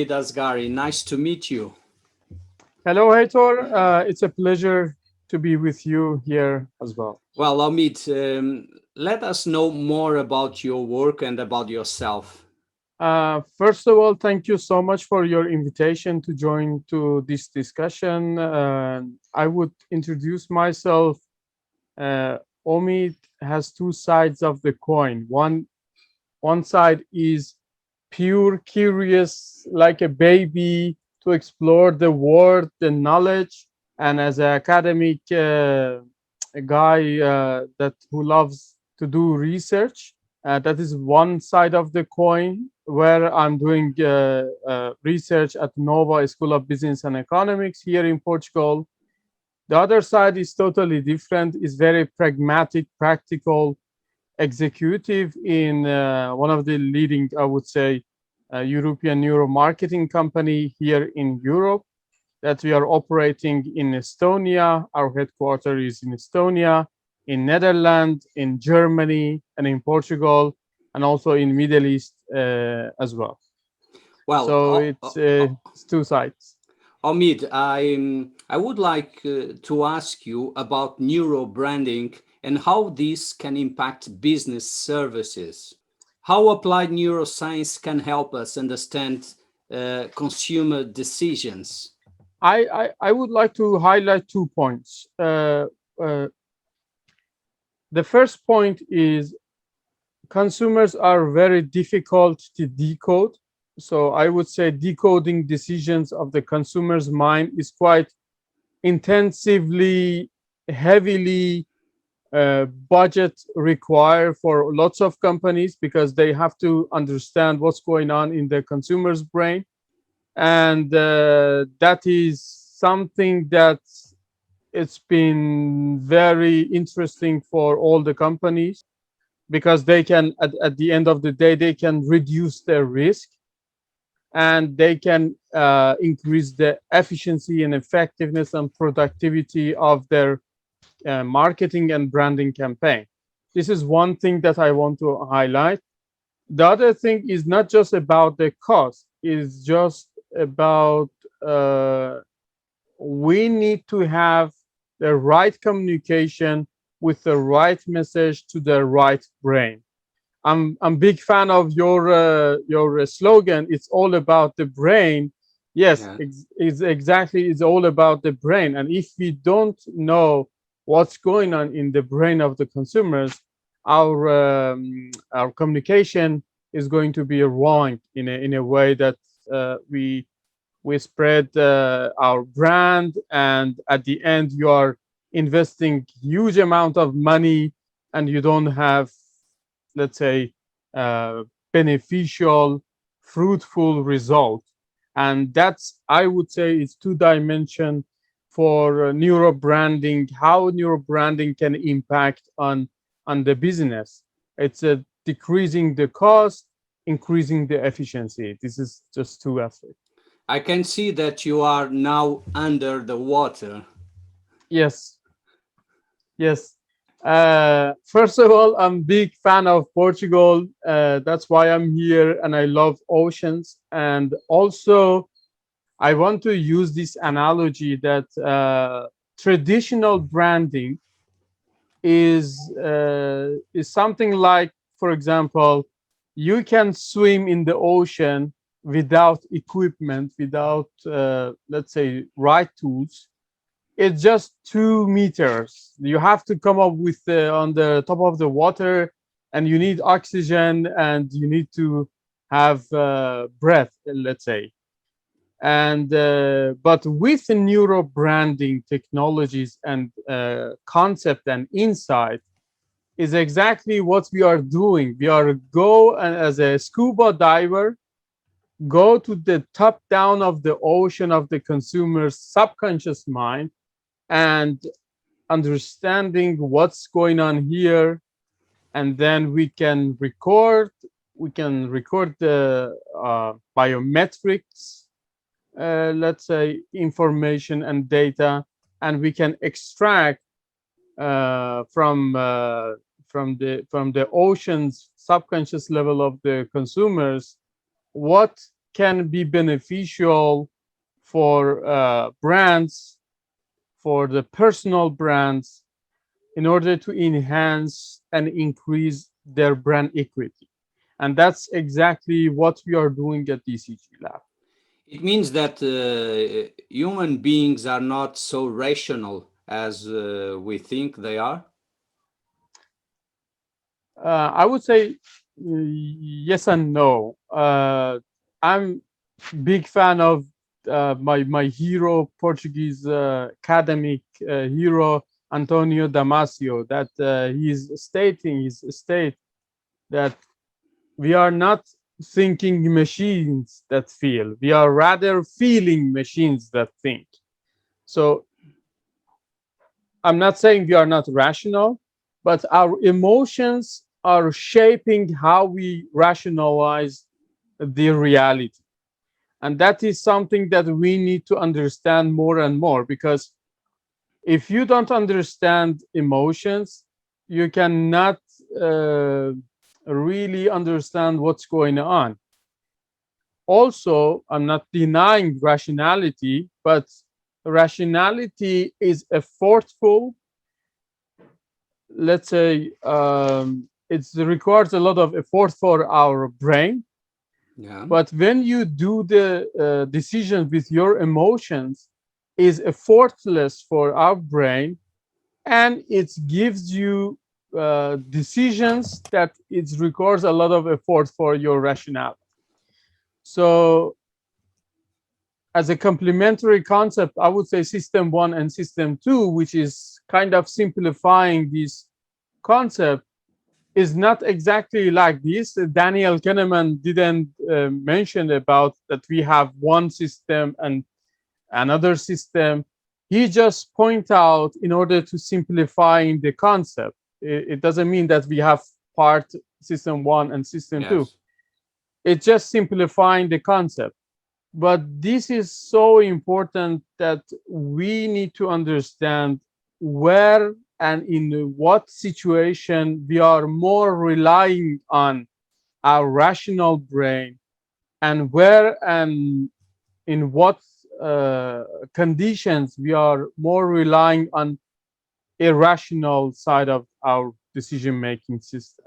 Omid Asgari. Nice to meet you. Hello, Heitor. It's a pleasure to be with you here as well. Well, Omid, let us know more about your work and about yourself. First of all, thank you so much for your invitation to join to this discussion. I would introduce myself. Uh, Omid has two sides of the coin. One side is pure curious, like a baby, to explore the world, the knowledge, and as an academic a guy that who loves to do research. That is one side of the coin where I'm doing research at Nova School of Business and Economics here in Portugal. The other side is totally different, is very pragmatic, practical, executive in one of the leading, I would say, European neuromarketing company here in Europe that we are operating in Estonia. Our headquarters is in Estonia, in Netherlands, in Germany, and in Portugal, and also in Middle East as well. Well, So it's two sides. Omid, I would like to ask you about neuro branding and how this can impact business services. How applied neuroscience can help us understand consumer decisions. I would like to highlight 2 points. Uh, the first point is consumers are very difficult to decode. So I would say decoding decisions of the consumer's mind is quite intensively, heavily budget required for lots of companies because they have to understand what's going on in the consumer's brain. And that is something that it's been very interesting for all the companies because they can at the end of the day they can reduce their risk and they can increase the efficiency and effectiveness and productivity of their marketing and branding campaign. This is one thing that I want to highlight. The other thing is not just about the cost, is just about we need to have the right communication with the right message to the right brain. I'm big fan of your slogan. It's all about the brain. Yes, Yeah. it's exactly. It's all about the brain. And if we don't know what's going on in the brain of the consumers, our communication is going to be wrong in a way that we spread our brand, and at the end you are investing huge amount of money and you don't have, let's say, uh, beneficial, fruitful result. And that's, I would say, it's two dimension for neuro branding, how neuro branding can impact on the business. It's decreasing the cost, increasing the efficiency. This is just two aspects. I can see that you are now under the water. Yes, yes. First of all, I'm big fan of Portugal. That's why I'm here, and I love oceans. And also, I want to use this analogy that traditional branding is something like, for example, you can swim in the ocean without equipment, without let's say right tools. It's just 2 meters. You have to come up with on the top of the water, and you need oxygen, and you need to have breath, let's say. And but with the neuro branding technologies and concept and insight is exactly what we are doing. We are go and as a scuba diver go to the top down of the ocean of the consumer's subconscious mind and understanding what's going on here, and then we can record the biometrics, let's say, information and data, and we can extract from the ocean's subconscious level of the consumers what can be beneficial for brands, for the personal brands, in order to enhance and increase their brand equity. And that's exactly what we are doing at DCG Lab. It means that human beings are not so rational as we think they are. I would say yes and no. I'm big fan of my hero, Portuguese academic hero Antonio Damasio, that he's stating his state that we are not thinking machines that feel, we are rather feeling machines that think. So I'm not saying we are not rational, but our emotions are shaping how we rationalize the reality. And that is something that we need to understand more and more, because if you don't understand emotions, you cannot uh, really understand what's going on. Also, I'm not denying rationality, but rationality is effortful. Let's say it requires a lot of effort for our brain. Yeah. But when you do the decision with your emotions, is effortless for our brain, and it gives you decisions that it requires a lot of effort for your rationale. So as a complementary concept, I would say system one and system two, which is kind of simplifying this concept, is not exactly like this. Daniel Kahneman didn't mention about that we have one system and another system. He just point out in order to simplifying the concept. It doesn't mean that we have part system one and system two. Yes. It's just simplifying the concept. But this is so important that we need to understand where and in what situation we are more relying on our rational brain, and where and in what conditions we are more relying on irrational side of our decision making system.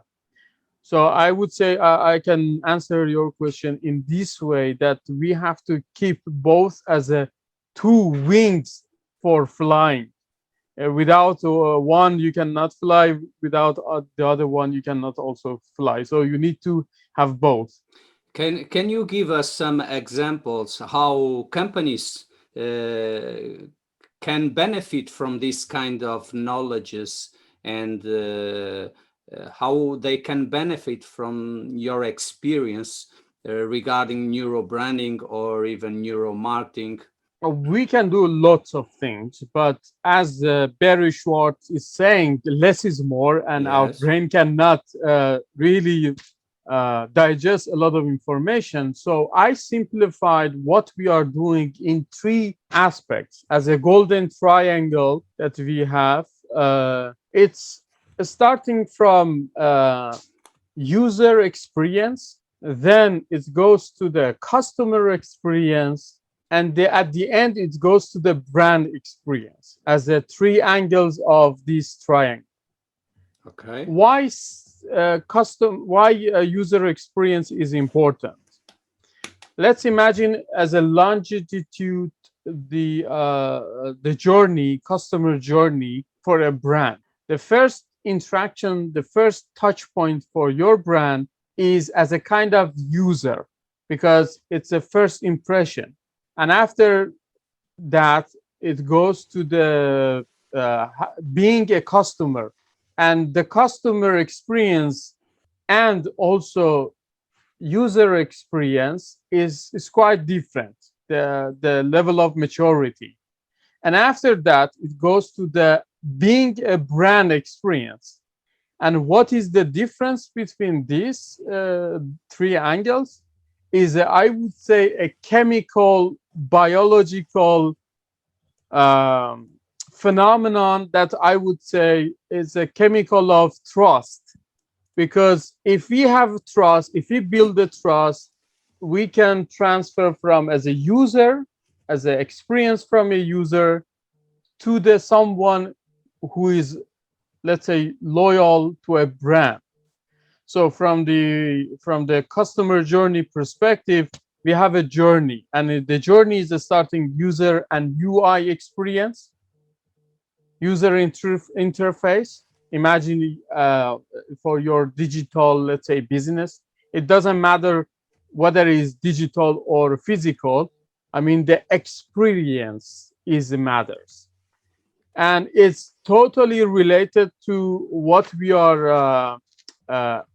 So I would say I can answer your question in this way, that we have to keep both as a two wings for flying. Without one, you cannot fly. Without the other one, you cannot also fly. So you need to have both. Can you give us some examples how companies can benefit from this kind of knowledges, and how they can benefit from your experience regarding neuro branding or even neuro marketing? We can do lots of things, but as Barry Schwartz is saying, less is more, and our Yes. brain cannot really digest a lot of information. So I simplified what we are doing in three aspects as a golden triangle that we have. It's starting from user experience, then it goes to the customer experience, and at the end it goes to the brand experience as the three angles of this triangle. Okay. Why why user experience is important? Let's imagine as a longitude the journey, customer journey for a brand. The first interaction, the first touch point for your brand is as a kind of user, because it's a first impression. And after that, it goes to the being a customer, and the customer experience and also user experience is quite different, the level of maturity. And after that, it goes to the being a brand experience. And what is the difference between these three angles is, I would say, a chemical, biological um, phenomenon that I would say is a chemical of trust. Because if we have trust, if we build the trust, we can transfer from as a user, as an experience from a user to the someone who is, let's say, loyal to a brand. So from the customer journey perspective, we have a journey, and the journey is a starting user and UI experience, user interface. Imagine for your digital, let's say, business, it doesn't matter whether it's digital or physical. I mean, the experience is matters, and it's totally related to what we are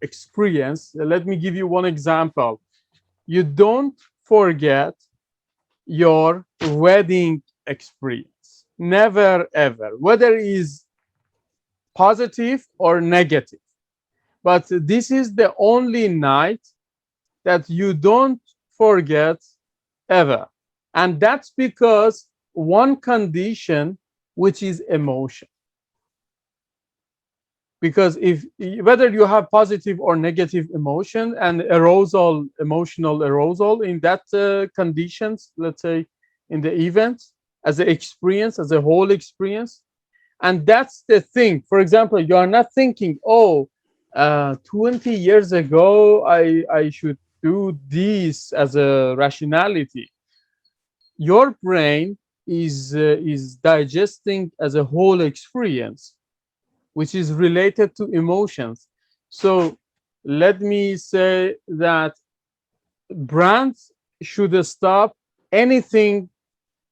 experience. Let me give you one example. You don't forget your wedding experience, never ever, whether it is positive or negative. But this is the only night that you don't forget ever. And that's because one condition, which is emotion. Because if whether you have positive or negative emotion and arousal, emotional arousal in that conditions, let's say in the event, as an experience, as a whole experience. And that's the thing. For example, you are not thinking, oh, 20 years ago, I should do this as a rationality. Your brain is digesting as a whole experience, which is related to emotions. So let me say that brands should stop anything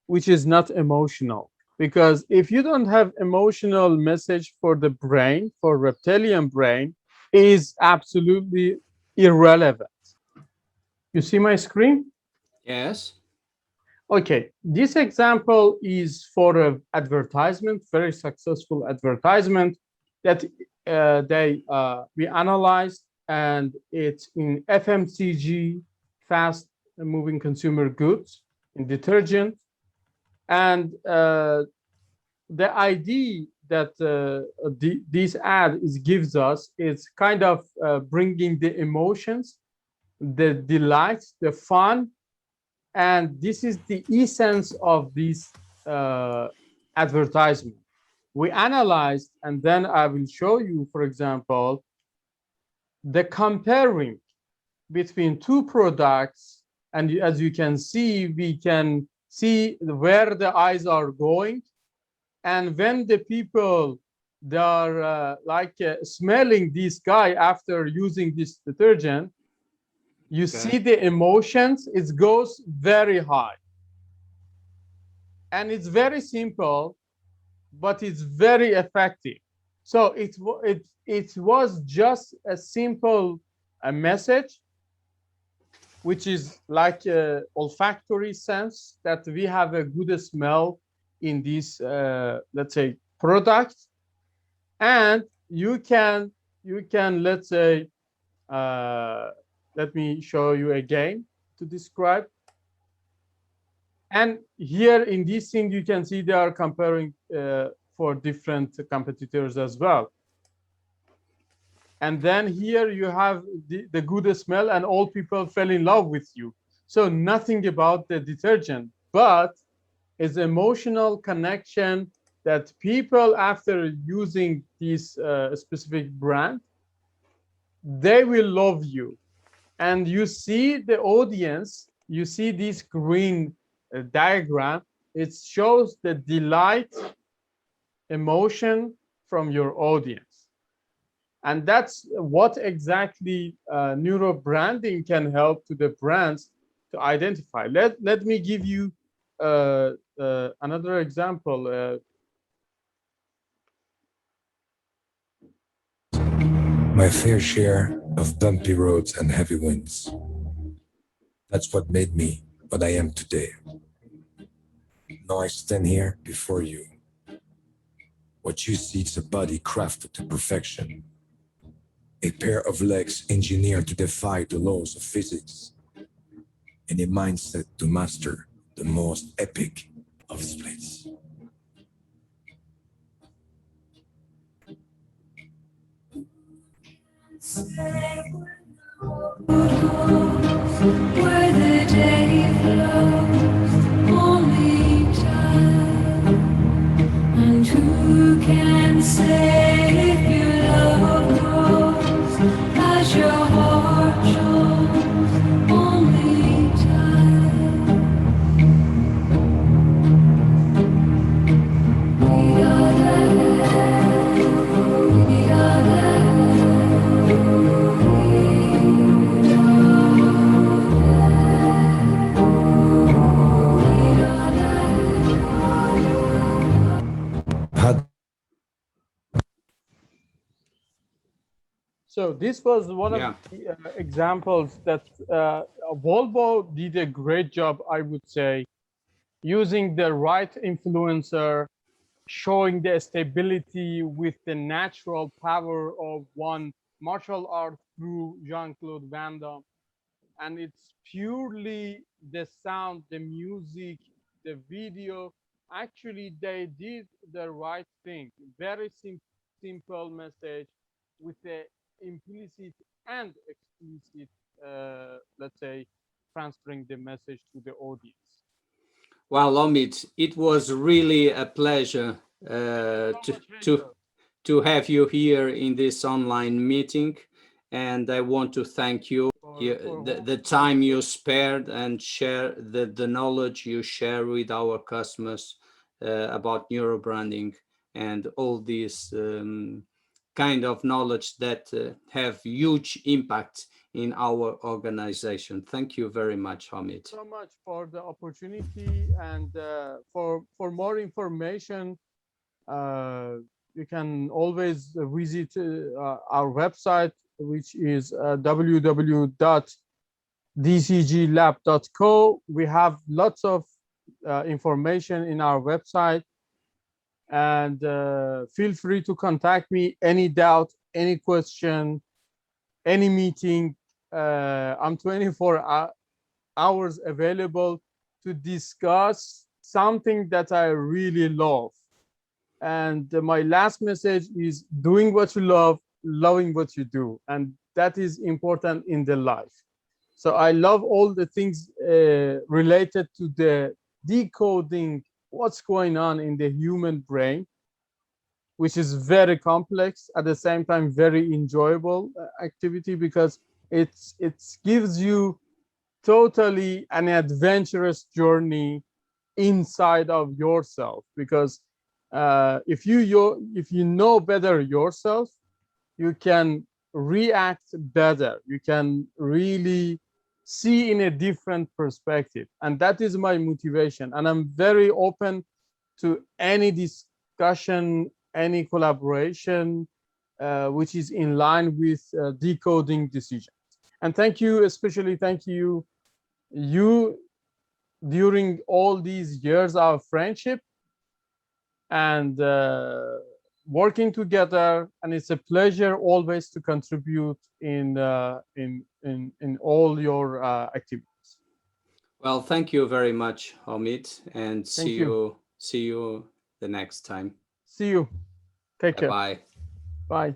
which is not emotional, because if you don't have emotional message for the brain, for reptilian brain, is absolutely irrelevant. You see my screen? Yes. Okay, this example is for an advertisement, very successful advertisement that they we analyzed, and it's in FMCG, fast moving consumer goods, in detergent, and the idea that this ad is gives us is kind of bringing the emotions, the delight, the fun, and this is the essence of this advertisement. We analyzed, and then I will show you, for example, the comparing between two products. And as you can see, we can see where the eyes are going. And when the people, they are smelling this guy after using this detergent, you Okay. see the emotions, it goes very high. And it's very simple, but it's very effective. So it was just a simple a message, which is like a olfactory sense that we have a good smell in this, let's say, product. And you can let's say, uh, let me show you again to describe. And here in this thing, you can see they are comparing for different competitors as well. And then here you have the good smell, and all people fell in love with you. So nothing about the detergent, but it's emotional connection that people, after using this specific brand, they will love you. And you see the audience, you see this green diagram, it shows the delight emotion from your audience. And that's what exactly neuro branding can help to the brands to identify. Let me give you another example. My fair share of bumpy roads and heavy winds. That's what made me what I am today. Now I stand here before you. What you see is a body crafted to perfection, a pair of legs engineered to defy the laws of physics, and a mindset to master the most epic of splits. So this was one of Yeah. the examples that Volvo did a great job, I would say, using the right influencer, showing the stability with the natural power of one martial art through Jean-Claude Van Damme. And it's purely the sound, the music, the video. Actually, they did the right thing. Very simple message with the implicit and explicit, let's say, transferring the message to the audience. Well, Omid, it was really a pleasure So to much, to Heitor, to have you here in this online meeting, and I want to thank you, for the hosting me time you here. spared and share the knowledge you share with our customers about neurobranding and all these kind of knowledge that have huge impact in our organization. Thank you very much, Thank you Hamid. so much for the opportunity and for more information. Uh, you can always visit our website, which is www.dcglab.co. We have lots of information in our website, and feel free to contact me any doubt, any question, any meeting. I'm 24 hours available to discuss something that I really love. And my last message is doing what you love, loving what you do. And that is important in the life. So I love all the things related to the decoding what's going on in the human brain, which is very complex, at the same time very enjoyable activity, because it gives you totally an adventurous journey inside of yourself. Because if you know better yourself, you can react better, you can really see in a different perspective. And that is my motivation, and I'm very open to any discussion, any collaboration which is in line with decoding decisions. And thank you, especially thank you during all these years of friendship and working together. And it's a pleasure always to contribute in all your activities. Well, thank you very much, Hamid, and Thank you. see you the next time. See you. Take Bye care. bye. Bye.